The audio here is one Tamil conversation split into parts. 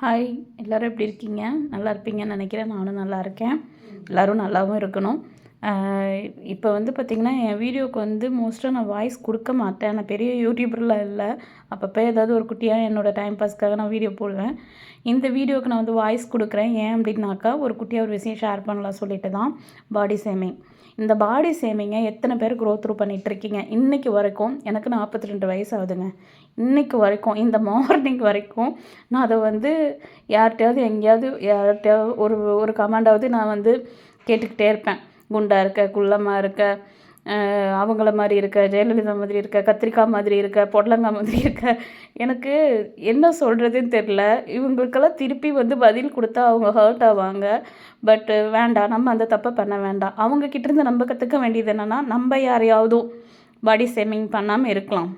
ஹாய், எல்லோரும் எப்படி இருக்கீங்க? நல்லா இருப்பீங்கன்னு நினைக்கிறேன். நானும் நல்லா இருக்கேன். எல்லோரும் நல்லாவும் இருக்கணும். இப்போ பார்த்திங்கன்னா, என் வீடியோவுக்கு மோஸ்ட்டாக நான் வாய்ஸ் கொடுக்க மாட்டேன். நான் பெரிய யூடியூபர்லாம் இல்லை. அப்பப்போ ஏதாவது ஒரு குட்டியாக என்னோடய டைம் பாஸ்க்காக நான் வீடியோ போடுவேன். இந்த வீடியோவுக்கு நான் வாய்ஸ் கொடுக்குறேன். ஏன் அப்படின்னாக்கா, ஒரு குட்டியாக ஒரு விஷயம் ஷேர் பண்ணலாம் சொல்லிட்டு தான். Body shaming. இந்த பாடி ஷேமிங்கை எத்தனை பேர் த்ரூ பண்ணிகிட்ருக்கீங்க? இன்றைக்கி வரைக்கும் எனக்கு 42 வயசு ஆகுதுங்க. இன்றைக்கி வரைக்கும் இந்த மார்னிங் வரைக்கும் நான் அதை யார்கிட்டையாவது ஒரு ஒரு கமெண்டாவது நான் கேட்டுக்கிட்டே இருப்பேன். குண்டா இருக்க, குள்ளமாக இருக்க, அவங்கள மாதிரி இருக்க, ஜெயலலிதா மாதிரி இருக்க, கத்திரிக்காய் மாதிரி இருக்க, பொடலங்காய் மாதிரி இருக்க. எனக்கு என்ன சொல்கிறதுன்னு தெரில. இவங்களுக்கெல்லாம் திருப்பி பதில் கொடுத்தா அவங்க ஹர்ட் ஆவாங்க. பட்டு வேண்டாம், நம்ம அந்த தப்பை பண்ண வேண்டாம். அவங்கக்கிட்டேருந்து நம்ம கற்றுக்க வேண்டியது என்னென்னா, நம்ம யாரையாவதும் பாடி ஷேமிங் பண்ணாமல் இருக்கலாம்.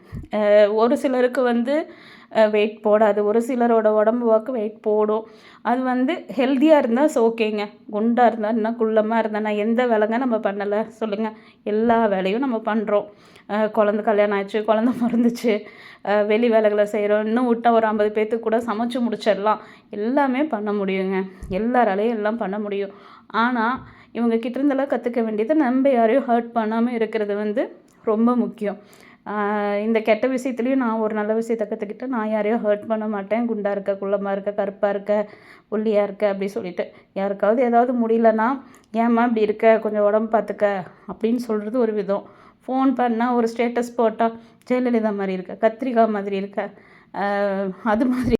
ஒரு சிலருக்கு வெயிட் போடாது, ஒரு சிலரோட உடம்பு வாக்கு வெயிட் போடும். அது ஹெல்த்தியாக இருந்தால் ஓகேங்க. குண்டாக இருந்தால் இன்னும் குள்ளமாக இருந்தால் நான் எந்த வேலைங்க நம்ம பண்ணலை சொல்லுங்கள்? எல்லா வேலையும் நம்ம பண்ணுறோம். கல்யாணம் ஆயிடுச்சு, குழந்த பிறந்துச்சு, வெளி வேலைகளை செய்கிறோம். இன்னும் விட்டால் ஒரு 50 பேர்த்துக்கு கூட சமைச்சு முடிச்சிடலாம். எல்லாமே பண்ண முடியுங்க. எல்லாராலையும் எல்லாம் பண்ண முடியும். ஆனால் இவங்க கிட்டேருந்தெல்லாம் கற்றுக்க வேண்டியது, நம்ம யாரையும் ஹர்ட் பண்ணாமல் இருக்கிறது ரொம்ப முக்கியம். இந்த கெட்ட விஷயத்துலேயும் நான் ஒரு நல்ல விஷயத்தை கற்றுக்கிட்டு, நான் யாரையும் ஹர்ட் பண்ண மாட்டேன். குண்டாக இருக்க, குள்ளமாக இருக்க, கருப்பாக இருக்க, ஒல்லியாக இருக்க அப்படி சொல்லிட்டு. யாருக்காவது ஏதாவது முடியலன்னா, ஏம்மா இப்படி இருக்க, கொஞ்சம் உடம்பு பார்த்துக்க அப்படின்னு சொல்கிறது ஒரு விதம். ஃபோன் பண்ணால் ஒரு ஸ்டேட்டஸ் போட்டால், ஜெயலலிதா மாதிரி இருக்க, கத்திரிக்காய் மாதிரி இருக்க, அது மாதிரி